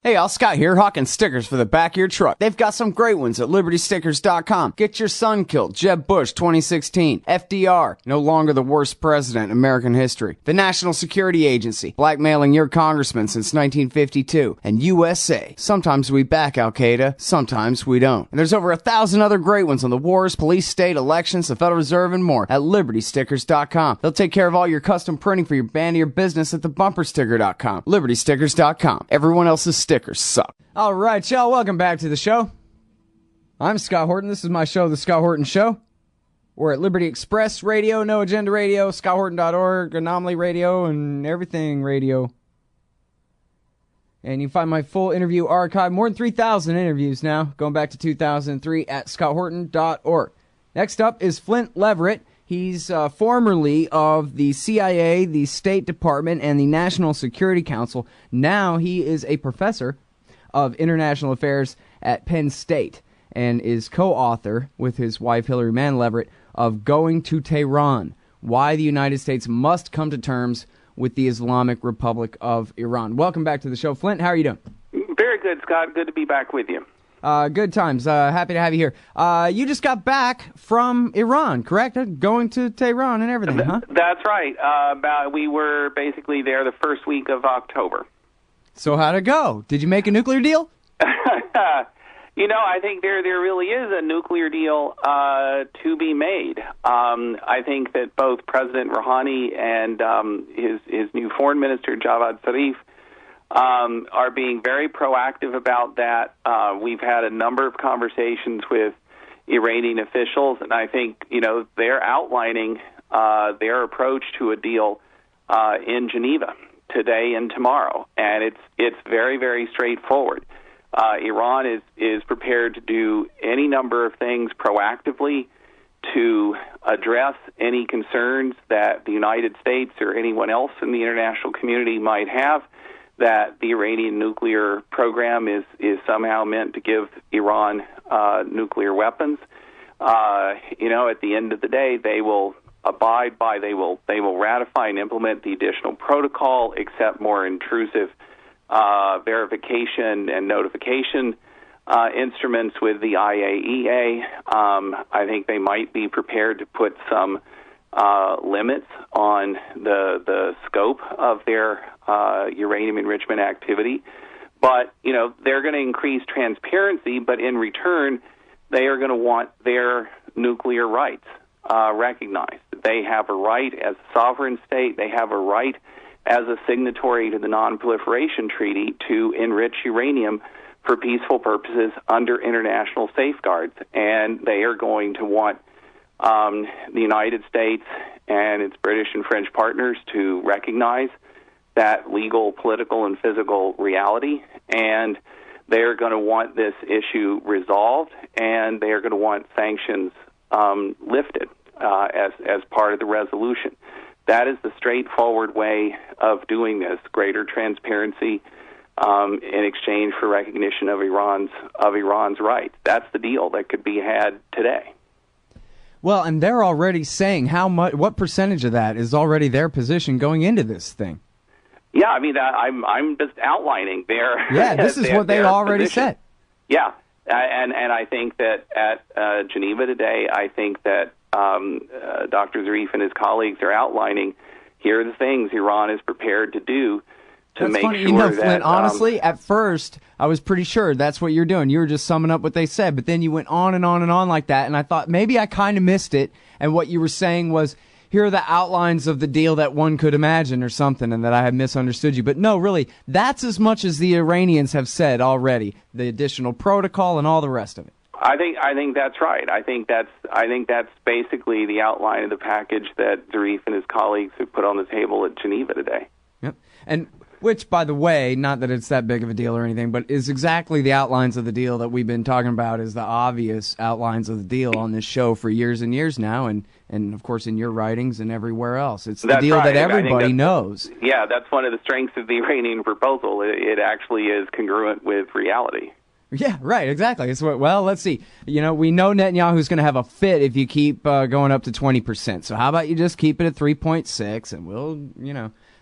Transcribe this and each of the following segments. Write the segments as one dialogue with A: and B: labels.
A: Hey, all, Scott here, hawking stickers for the back of your truck. They've got some great ones at LibertyStickers.com. Get your son killed, Jeb Bush 2016. FDR, no longer the worst president in American history. The National Security Agency, blackmailing your congressman since 1952. And USA, sometimes we back Al-Qaeda, sometimes we don't. And there's over 1,000 other great ones on the wars, police, state, elections, the Federal Reserve, and more at LibertyStickers.com. They'll take care of all your custom printing for your band or your business at thebumpersticker.com. LibertyStickers.com. Everyone else's stickers suck. All right, y'all, welcome back to the show. I'm Scott Horton. This is my show, The Scott Horton Show. We're at Liberty Express Radio, No Agenda Radio, ScottHorton.org, Anomaly Radio, and everything radio. And you can find my full interview archive, more than 3,000 interviews now, going back to 2003 at ScottHorton.org. Next up is Flynt Leverett. He's formerly of the CIA, the State Department, and the National Security Council. Now he is a professor of international affairs at Penn State and is co-author with his wife Hillary Mann Leverett of Going to Tehran, Why the United States Must Come to Terms with the Islamic Republic of Iran. Welcome back to the show. Flynt, how are you doing?
B: Very good, Scott. Good to be back with you.
A: Good times. Happy to have you here. You just got back from Iran, correct? Going to Tehran and everything, huh?
B: That's right. We were basically there the first week of October.
A: So how'd it go? Did you make a nuclear deal?
B: I think there really is a nuclear deal to be made. I think that both President Rouhani and his new foreign minister, Javad Zarif, are being very proactive about that. We've had a number of conversations with Iranian officials, and I think, they're outlining their approach to a deal in Geneva today and tomorrow, and it's very, very straightforward. Iran is prepared to do any number of things proactively to address any concerns that the United States or anyone else in the international community might have, that the Iranian nuclear program is somehow meant to give Iran nuclear weapons. At the end of the day, they will abide by, they will ratify and implement the additional protocol, accept more intrusive verification and notification instruments with the IAEA. I think they might be prepared to put some limits on the scope of their uranium enrichment activity. But, they're going to increase transparency, but in return, they are going to want their nuclear rights recognized. They have a right as a sovereign state. They have a right as a signatory to the Non-Proliferation Treaty to enrich uranium for peaceful purposes under international safeguards. And they are going to want the United States and its British and French partners to recognize that legal, political, and physical reality. And they are going to want this issue resolved, and they are going to want sanctions lifted as part of the resolution. That is the straightforward way of doing this, greater transparency in exchange for recognition of Iran's rights. That's the deal that could be had today.
A: Well, and they're already saying what percentage of that is already their position going into this thing?
B: Yeah, I mean, I'm just outlining their
A: this is what they already said.
B: Yeah, and I think that at Geneva today, I think that Dr. Zarif and his colleagues are outlining, here are the things Iran is prepared to do to make sure that...
A: Flint, honestly, at first, I was pretty sure that's what you're doing. You were just summing up what they said, but then you went on and on and on like that, and I thought maybe I kind of missed it, and what you were saying was, here are the outlines of the deal that one could imagine or something, and that I had misunderstood you. But no, really, that's as much as the Iranians have said already, the additional protocol and all the rest of it.
B: I think that's right. I think that's basically the outline of the package that Zarif and his colleagues have put on the table at Geneva today.
A: Yep. And which, by the way, not that it's that big of a deal or anything, but is exactly the outlines of the deal that we've been talking about, is the obvious outlines of the deal on this show for years and years now, and of course in your writings and everywhere else. It's the deal that everybody knows.
B: Yeah, that's one of the strengths of the Iranian proposal. It actually is congruent with reality.
A: Yeah, right, exactly. It's well, let's see. We know Netanyahu's going to have a fit if you keep going up to 20%. So how about you just keep it at 3.6, and we'll,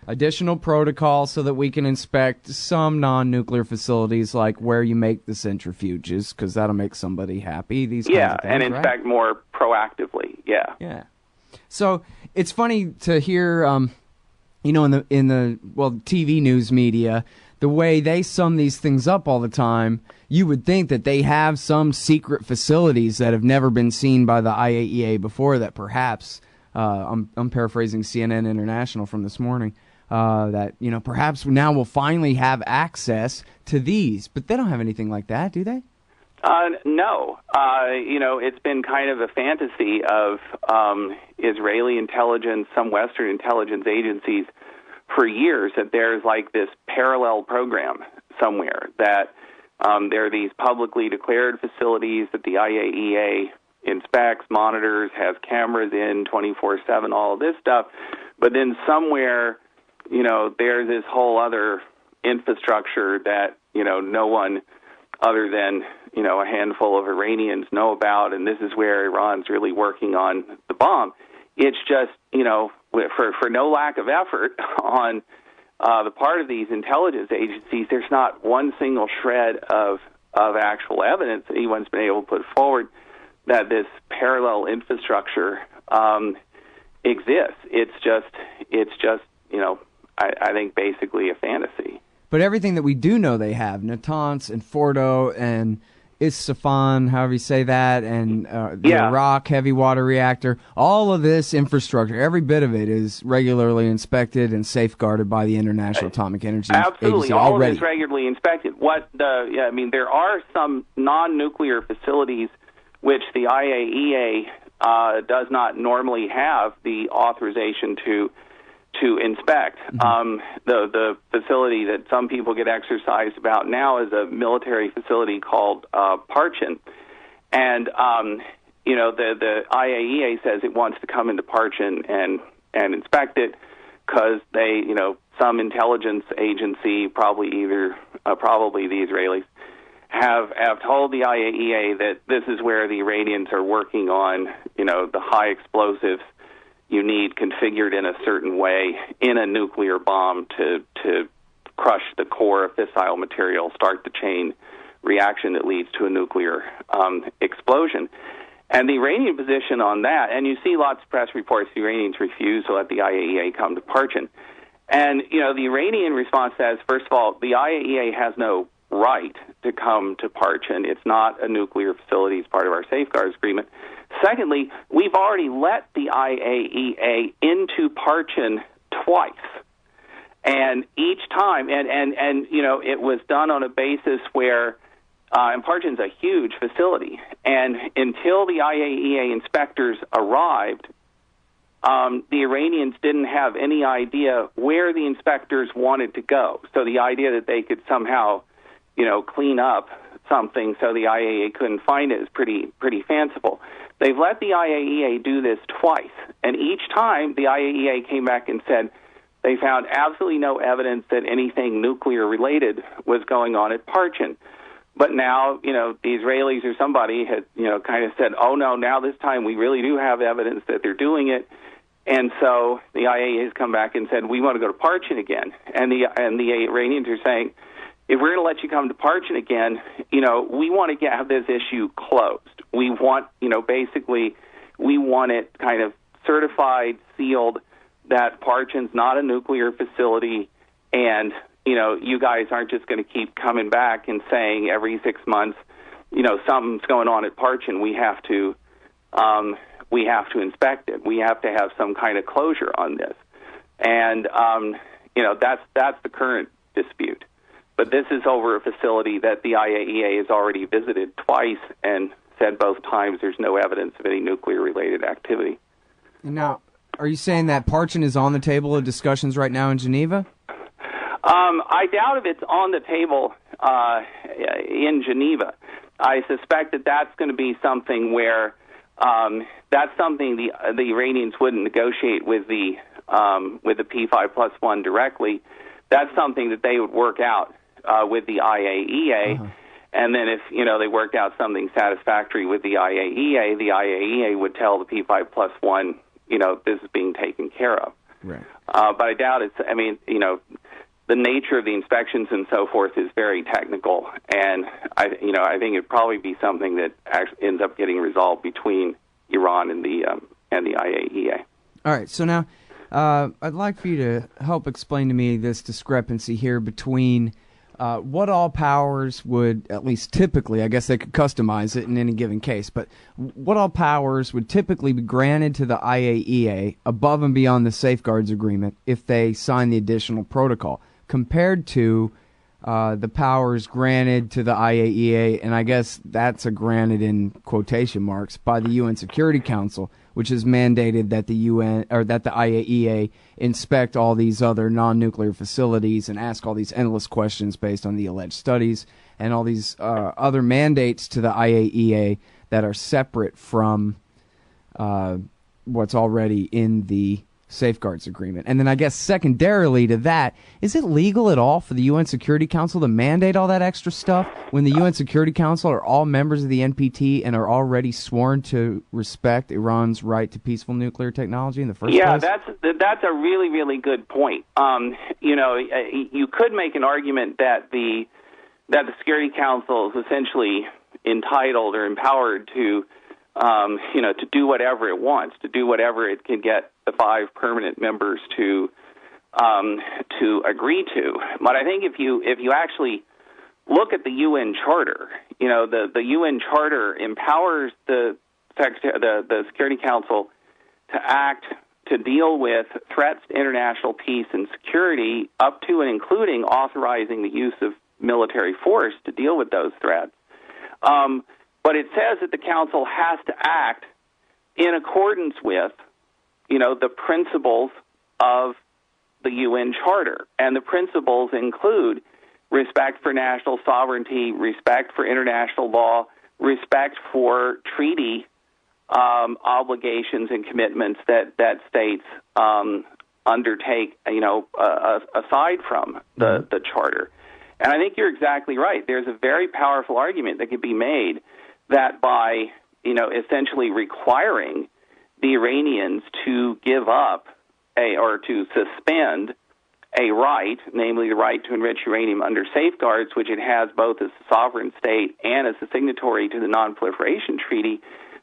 A: additional protocol so that we can inspect some non-nuclear facilities, like where you make the centrifuges, because that'll make somebody happy. These kinds of things,
B: and inspect more proactively. Yeah.
A: Yeah. So it's funny to hear, in the TV news media, the way they sum these things up all the time. You would think that they have some secret facilities that have never been seen by the IAEA before, that perhaps, I'm paraphrasing CNN International from this morning, that, perhaps now we'll finally have access to these. But they don't have anything like that, do they?
B: No. It's been kind of a fantasy of Israeli intelligence, some Western intelligence agencies for years, that there's like this parallel program somewhere, that there are these publicly declared facilities that the IAEA inspects, monitors, has cameras in 24/7, all of this stuff. But then somewhere, there's this whole other infrastructure that, no one other than, a handful of Iranians know about, and this is where Iran's really working on the bomb. It's just, for no lack of effort on the part of these intelligence agencies, there's not one single shred of actual evidence that anyone's been able to put forward that this parallel infrastructure exists. It's just, I think basically a fantasy.
A: But everything that we do know they have, Natanz and Fordo and Isfahan, however you say that, and the Iraq heavy water reactor, all of this infrastructure, every bit of it is regularly inspected and safeguarded by the International Atomic Energy Agency.
B: Absolutely, all of it is regularly inspected. There are some non-nuclear facilities which the IAEA does not normally have the authorization to inspect. The facility that some people get exercised about now is a military facility called Parchin. And, the IAEA says it wants to come into Parchin and inspect it because they, some intelligence agency, probably the Israelis, have told the IAEA that this is where the Iranians are working on, the high explosives you need configured in a certain way in a nuclear bomb to crush the core of fissile material, start the chain reaction that leads to a nuclear explosion. And the Iranian position on that, and you see lots of press reports, the Iranians refuse to let the IAEA come to Parchin. And, the Iranian response says, first of all, the IAEA has no right to come to Parchin. It's not a nuclear facility. It's part of our safeguards agreement. Secondly, we've already let the IAEA into Parchin twice. And each time, and it was done on a basis where, and Parchin's a huge facility, and until the IAEA inspectors arrived, the Iranians didn't have any idea where the inspectors wanted to go. So the idea that they could somehow, clean up something so the IAEA couldn't find it is pretty fanciful. They've let the IAEA do this twice, and each time the IAEA came back and said they found absolutely no evidence that anything nuclear-related was going on at Parchin. But now, the Israelis or somebody had, kind of said, oh, no, now this time we really do have evidence that they're doing it. And so the IAEA has come back and said, we want to go to Parchin again. And the Iranians are saying, if we're going to let you come to Parchin again, we want to have this issue closed. We want, basically, we want it kind of certified, sealed, that Parchin's not a nuclear facility, and, you guys aren't just going to keep coming back and saying every 6 months, something's going on at Parchin. We have to inspect it. We have to have some kind of closure on this. And, that's the current dispute. But this is over a facility that the IAEA has already visited twice and said both times there's no evidence of any nuclear-related activity.
A: Now, are you saying that Parchin is on the table of discussions right now in Geneva?
B: I doubt if it's on the table in Geneva. I suspect that that's going to be something where that's something the Iranians wouldn't negotiate with the P5+1 directly. That's something that they would work out with the IAEA, and then if they worked out something satisfactory with the IAEA would tell the P5+1, this is being taken care of.
A: Right.
B: But I doubt it's. I mean, the nature of the inspections and so forth is very technical, and I think it'd probably be something that actually ends up getting resolved between Iran and the IAEA.
A: All right. So now, I'd like for you to help explain to me this discrepancy here between what all powers would, at least typically, I guess they could customize it in any given case, but what all powers would typically be granted to the IAEA above and beyond the Safeguards Agreement if they sign the additional protocol, compared to the powers granted to the IAEA, and I guess that's a granted in quotation marks, by the UN Security Council, which has mandated that the UN or that the IAEA inspect all these other non-nuclear facilities and ask all these endless questions based on the alleged studies and all these other mandates to the IAEA that are separate from what's already in the Safeguards Agreement. And then I guess secondarily to that, is it legal at all for the UN Security Council to mandate all that extra stuff when the UN Security Council are all members of the NPT and are already sworn to respect Iran's right to peaceful nuclear technology in the first place?
B: Yeah, that's a really, really good point. You could make an argument that the Security Council is essentially entitled or empowered to do whatever it wants, to do whatever it can get the 5 permanent members to agree to. But I think if you actually look at the UN Charter, the UN Charter empowers the Security Council to act to deal with threats to international peace and security, up to and including authorizing the use of military force to deal with those threats. But it says that the Council has to act in accordance with, the principles of the UN Charter. And the principles include respect for national sovereignty, respect for international law, respect for treaty obligations and commitments that states undertake, aside from the Charter. And I think you're exactly right. There's a very powerful argument that could be made that by, essentially requiring the Iranians to give up or to suspend a right, namely the right to enrich uranium under safeguards, which it has both as a sovereign state and as a signatory to the Non-Proliferation Treaty,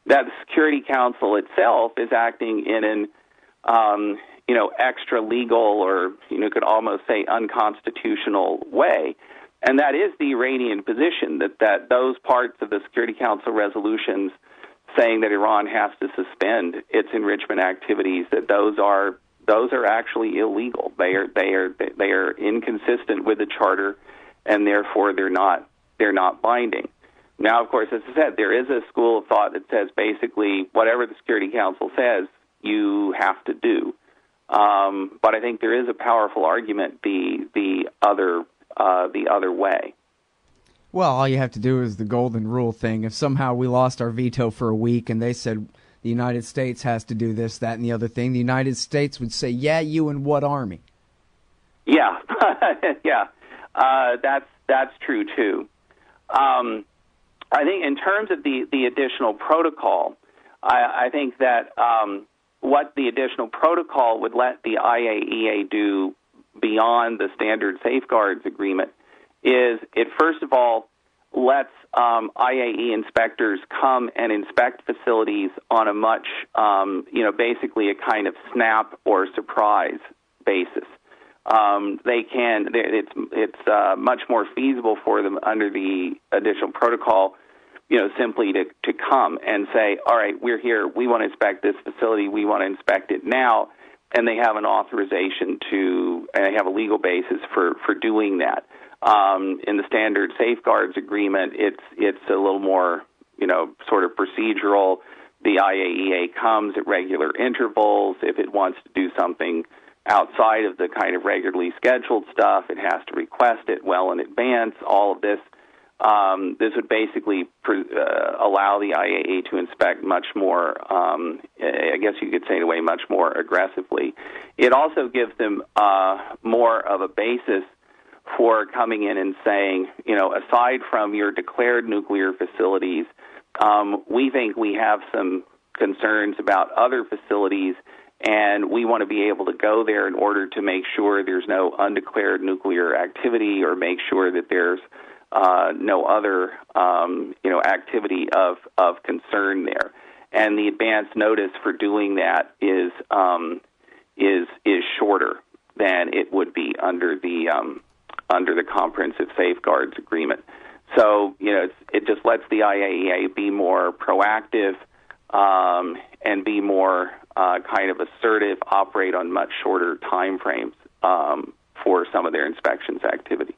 B: that the Security Council itself is acting in an, extra legal or, could almost say unconstitutional way. And that is the Iranian position, that those parts of the Security Council resolutions saying that Iran has to suspend its enrichment activities, that those are actually illegal. They are inconsistent with the Charter, and therefore they're not binding. Now, of course, as I said, there is a school of thought that says basically whatever the Security Council says, you have to do. But I think there is a powerful argument the other way.
A: Well, all you have to do is the golden rule thing. If somehow we lost our veto for a week and they said the United States has to do this, that, and the other thing, the United States would say, yeah, you and what army?
B: Yeah, yeah, that's true too. I think in terms of the additional protocol, I think that what the additional protocol would let the IAEA do beyond the standard safeguards agreement is it first of all lets IAE inspectors come and inspect facilities on a much, basically a kind of snap or surprise basis. It's much more feasible for them under the additional protocol, simply to come and say, all right, we're here, we want to inspect this facility, we want to inspect it now, and they have an authorization and they have a legal basis for doing that. In the standard safeguards agreement, it's a little more, sort of procedural. The IAEA comes at regular intervals. If it wants to do something outside of the kind of regularly scheduled stuff, it has to request it well in advance. All of this, this would basically allow the IAEA to inspect much more, I guess you could say in a way, much more aggressively. It also gives them more of a basis for coming in and saying, aside from your declared nuclear facilities, we think we have some concerns about other facilities, And we want to be able to go there in order to make sure there's no undeclared nuclear activity, or make sure that there's no other activity of concern there. And the advance notice for doing that is shorter than it would be under the Comprehensive Safeguards Agreement. So it just lets the IAEA be more proactive and be more kind of assertive, operate on much shorter time frames for some of their inspections activity.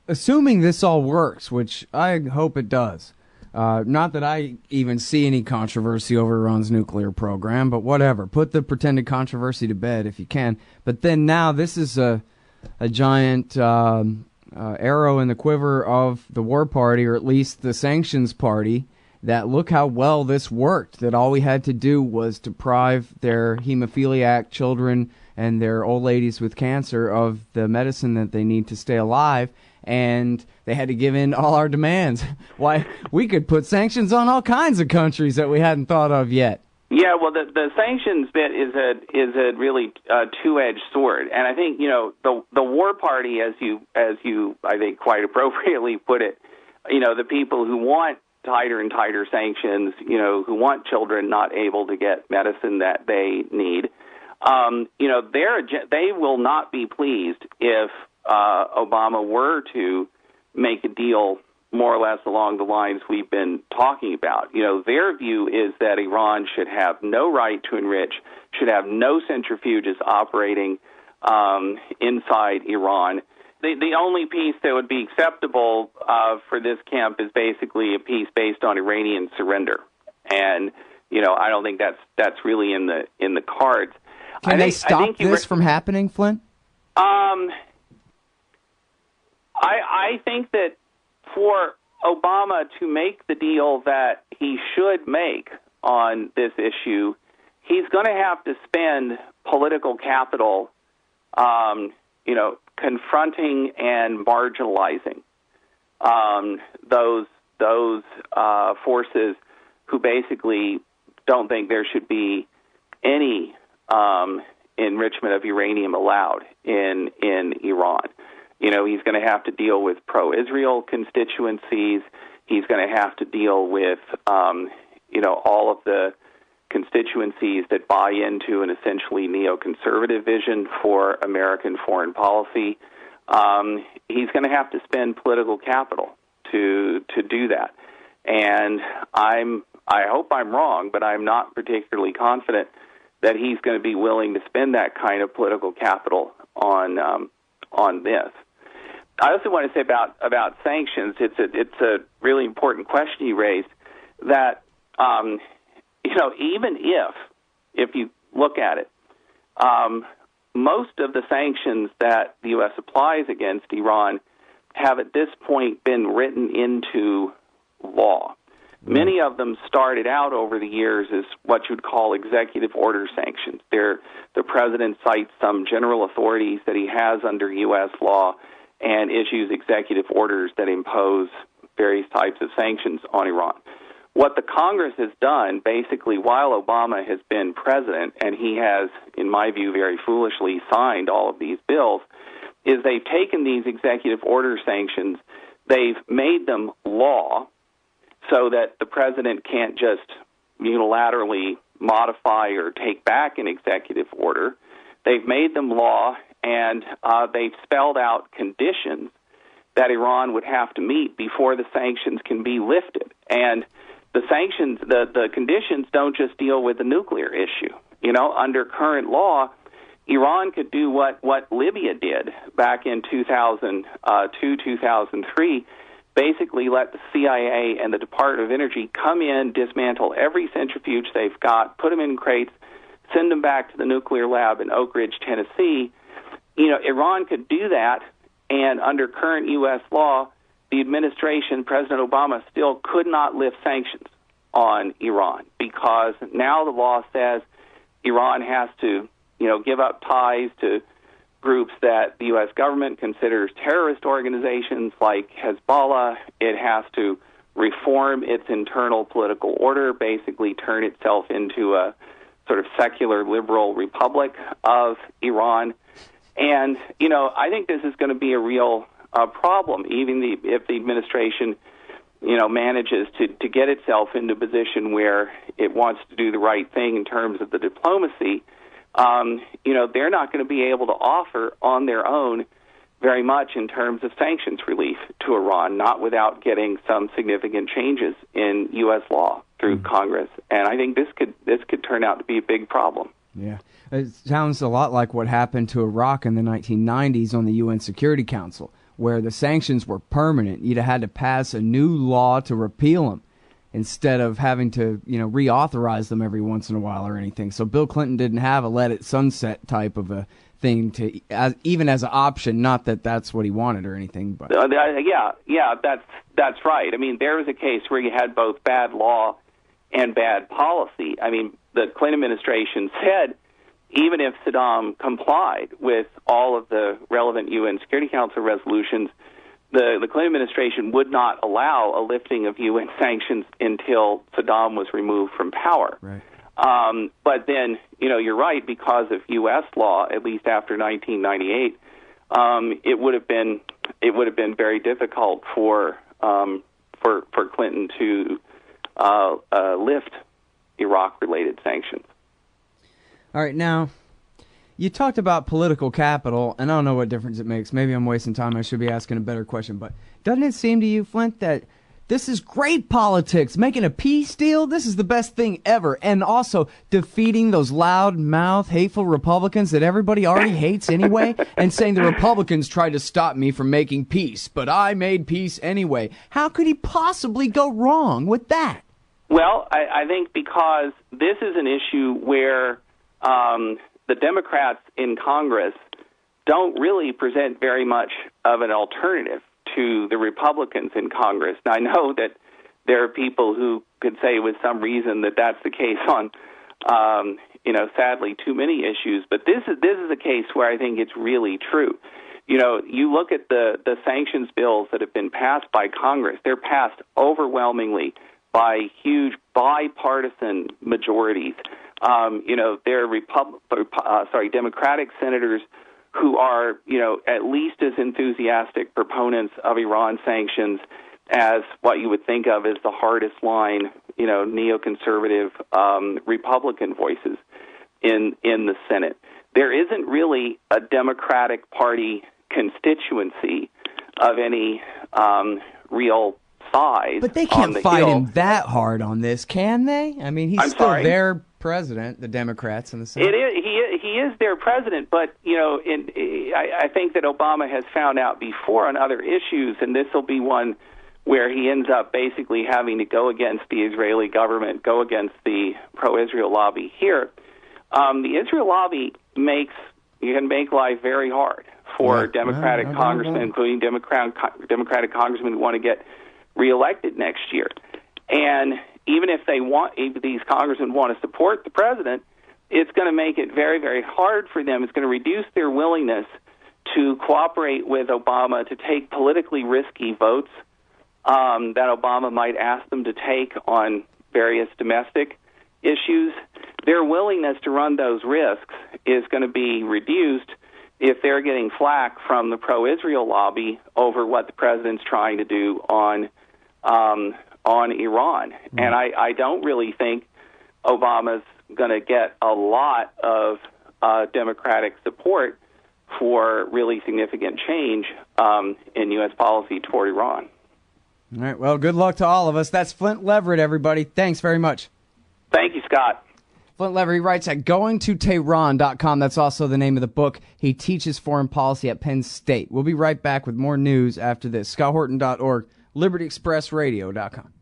A: Assuming this all works, which I hope it does, not that I even see any controversy over Iran's nuclear program, but whatever. Put the pretended controversy to bed if you can. But then now this is a giant arrow in the quiver of the war party, or at least the sanctions party, that look how well this worked, that all we had to do was deprive their hemophiliac children and their old ladies with cancer of the medicine that they need to stay alive, and they had to give in all our demands. Why, we could put sanctions on all kinds of countries that we hadn't thought of yet.
B: Yeah, well, the sanctions bit is a really two-edged sword, and I think the war party, as you I think quite appropriately put it, the people who want tighter and tighter sanctions, who want children not able to get medicine that they need, they will not be pleased if Obama were to make a deal more or less along the lines we've been talking about. Their view is that Iran should have no right to enrich, should have no centrifuges operating inside Iran. The only piece that would be acceptable for this camp is basically a piece based on Iranian surrender, and I don't think that's really in the cards.
A: Can they stop this from happening, Flynt?
B: I think that for Obama to make the deal that he should make on this issue, he's going to have to spend political capital, confronting and marginalizing those forces who basically don't think there should be any enrichment of uranium allowed in Iran. He's going to have to deal with pro-Israel constituencies. He's going to have to deal with, all of the constituencies that buy into an essentially neoconservative vision for American foreign policy. He's going to have to spend political capital to do that. And I hope I'm wrong, but I'm not particularly confident that he's going to be willing to spend that kind of political capital on this. I also want to say about sanctions. It's a really important question you raised. That even if you look at it, most of the sanctions that the U.S. applies against Iran have at this point been written into law. Many of them started out over the years as what you'd call executive order sanctions. The president cites some general authorities that he has under U.S. law and issues executive orders that impose various types of sanctions on Iran. What the Congress has done, basically, while Obama has been president, and he has, in my view, very foolishly signed all of these bills, is they've taken these executive order sanctions, they've made them law, so that the president can't just unilaterally modify or take back an executive order. They've made them law, and they've spelled out conditions that Iran would have to meet before the sanctions can be lifted. And the sanctions, the conditions don't just deal with the nuclear issue. Under current law, Iran could do what Libya did back in 2002, 2003, basically let the CIA and the Department of Energy come in, dismantle every centrifuge they've got, put them in crates, send them back to the nuclear lab in Oak Ridge, Tennessee. Iran could do that, and under current U.S. law, the administration, President Obama, still could not lift sanctions on Iran because now the law says Iran has to, give up ties to groups that the U.S. government considers terrorist organizations like Hezbollah. It has to reform its internal political order, basically turn itself into a sort of secular liberal republic of Iran. And, you know, I think this is going to be a real problem, even if the administration, you know, manages to get itself into a position where it wants to do the right thing in terms of the diplomacy. You know, they're not going to be able to offer on their own very much in terms of sanctions relief to Iran, not without getting some significant changes in U.S. law through Congress. And I think this could turn out to be a big problem.
A: Yeah. It sounds a lot like what happened to Iraq in the 1990s on the UN Security Council, where the sanctions were permanent. You'd have had to pass a new law to repeal them instead of having to, you know, reauthorize them every once in a while or anything. So Bill Clinton didn't have a let it sunset type of a thing to even as an option. Not that that's what he wanted or anything, but
B: yeah, that's right. I mean, there was a case where you had both bad law and bad policy. I mean, the Clinton administration said even if Saddam complied with all of the relevant UN Security Council resolutions, the Clinton administration would not allow a lifting of UN sanctions until Saddam was removed from power.
A: Right.
B: But then, you know, you're right, because of U.S. law, at least after 1998, it would have been very difficult for Clinton to lift Iraq-related sanctions.
A: All right, now, you talked about political capital, and I don't know what difference it makes. Maybe I'm wasting time. I should be asking a better question. But doesn't it seem to you, Flynt, that this is great politics, making a peace deal? This is the best thing ever. And also defeating those loud-mouthed, hateful Republicans that everybody already hates anyway, and saying the Republicans tried to stop me from making peace, but I made peace anyway. How could he possibly go wrong with that?
B: Well, I think because this is an issue where the Democrats in Congress don't really present very much of an alternative to the Republicans in Congress. Now, I know that there are people who could say with some reason that that's the case on, sadly, too many issues. But this is a case where I think it's really true. You know, you look at the sanctions bills that have been passed by Congress. They're passed overwhelmingly by huge bipartisan majorities. They're Democratic senators who are, you know, at least as enthusiastic proponents of Iran sanctions as what you would think of as the hardest line, you know, neoconservative Republican voices in the Senate. There isn't really a Democratic Party constituency of any real size.
A: But they can't fight him that hard on this, can they? I mean, he's still their president, the Democrats in the Senate.
B: He is their president, but, you know, I think that Obama has found out before on other issues, and this will be one where he ends up basically having to go against the Israeli government, go against the pro-Israel lobby here. The Israel lobby can make life very hard for Democratic congressmen, including Democratic congressmen who want to get reelected next year. And even if these congressmen want to support the president, it's going to make it very, very hard for them. It's going to reduce their willingness to cooperate with Obama to take politically risky votes that Obama might ask them to take on various domestic issues. Their willingness to run those risks is going to be reduced if they're getting flack from the pro-Israel lobby over what the president's trying to do on Iran. And I don't really think Obama's going to get a lot of Democratic support for really significant change in U.S. policy toward Iran.
A: All right, well, good luck to all of us. That's Flynt Leverett, everybody. Thanks very much.
B: Thank you, Scott.
A: Flynt Leverett writes at goingtotehran.com. That's also the name of the book. He teaches foreign policy at Penn State. We'll be right back with more news after this. ScottHorton.org, LibertyExpressRadio.com.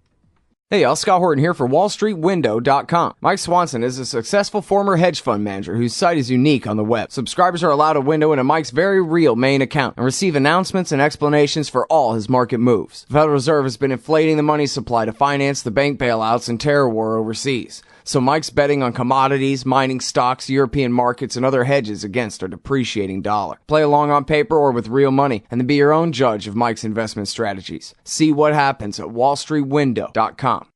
A: Hey y'all, Scott Horton here for WallStreetWindow.com. Mike Swanson is a successful former hedge fund manager whose site is unique on the web. Subscribers are allowed a window into Mike's very real main account and receive announcements and explanations for all his market moves. The Federal Reserve has been inflating the money supply to finance the bank bailouts and terror war overseas. So Mike's betting on commodities, mining stocks, European markets, and other hedges against a depreciating dollar. Play along on paper or with real money, and then be your own judge of Mike's investment strategies. See what happens at WallStreetWindow.com.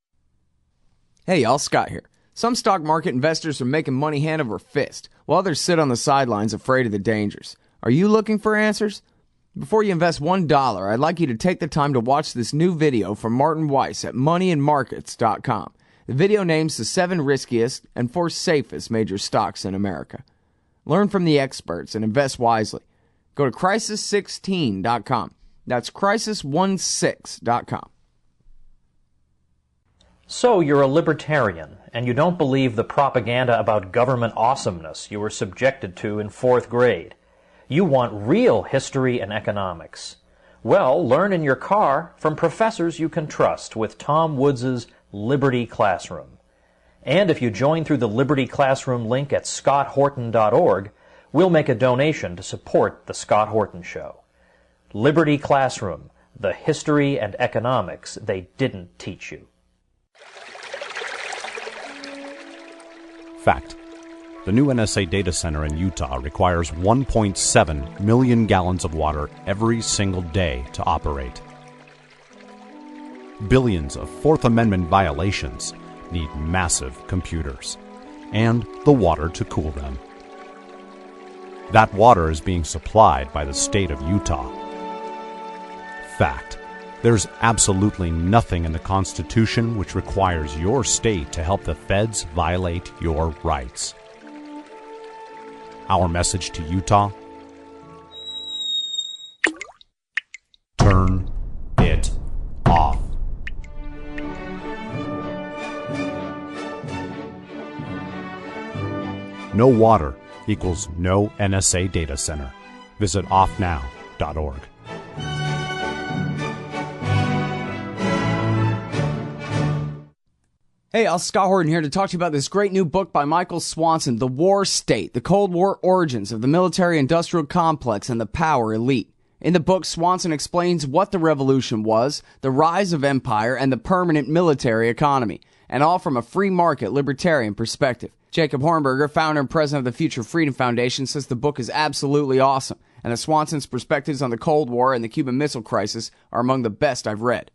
A: Hey y'all, Scott here. Some stock market investors are making money hand over fist, while others sit on the sidelines afraid of the dangers. Are you looking for answers? Before you invest $1, I'd like you to take the time to watch this new video from Martin Weiss at moneyandmarkets.com. The video names the 7 riskiest and 4 safest major stocks in America. Learn from the experts and invest wisely. Go to crisis16.com. That's crisis16.com.
C: So you're a libertarian, and you don't believe the propaganda about government awesomeness you were subjected to in 4th grade. You want real history and economics. Well, learn in your car from professors you can trust with Tom Woods' Liberty Classroom. And if you join through the Liberty Classroom link at scotthorton.org, we'll make a donation to support The Scott Horton Show. Liberty Classroom, the history and economics they didn't teach you.
D: Fact. The new NSA data center in Utah requires 1.7 million gallons of water every single day to operate. Billions of Fourth Amendment violations need massive computers and the water to cool them. That water is being supplied by the state of Utah. Fact. There's absolutely nothing in the Constitution which requires your state to help the feds violate your rights. Our message to Utah: turn it off. No water equals no NSA data center. Visit offnow.org.
A: Hey, Scott Horton here to talk to you about this great new book by Michael Swanson, The War State, The Cold War Origins of the Military-Industrial Complex and the Power Elite. In the book, Swanson explains what the revolution was, the rise of empire, and the permanent military economy, and all from a free market libertarian perspective. Jacob Hornberger, founder and president of the Future Freedom Foundation, says the book is absolutely awesome, and that Swanson's perspectives on the Cold War and the Cuban Missile Crisis are among the best I've read.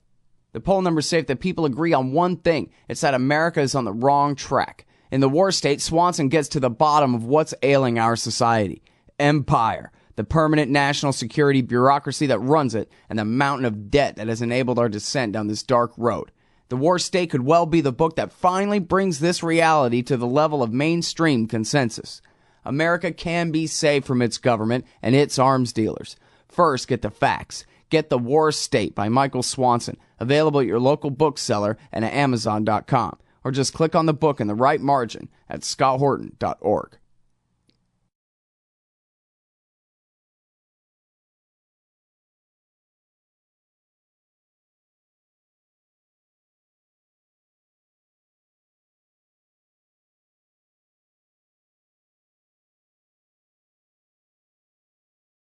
A: The poll numbers say that people agree on one thing. It's that America is on the wrong track. In The War State, Swanson gets to the bottom of what's ailing our society. Empire, the permanent national security bureaucracy that runs it, and the mountain of debt that has enabled our descent down this dark road. The War State could well be the book that finally brings this reality to the level of mainstream consensus. America can be saved from its government and its arms dealers. First, get the facts. Get The War State by Michael Swanson, available at your local bookseller and at Amazon.com. Or just click on the book in the right margin at scotthorton.org.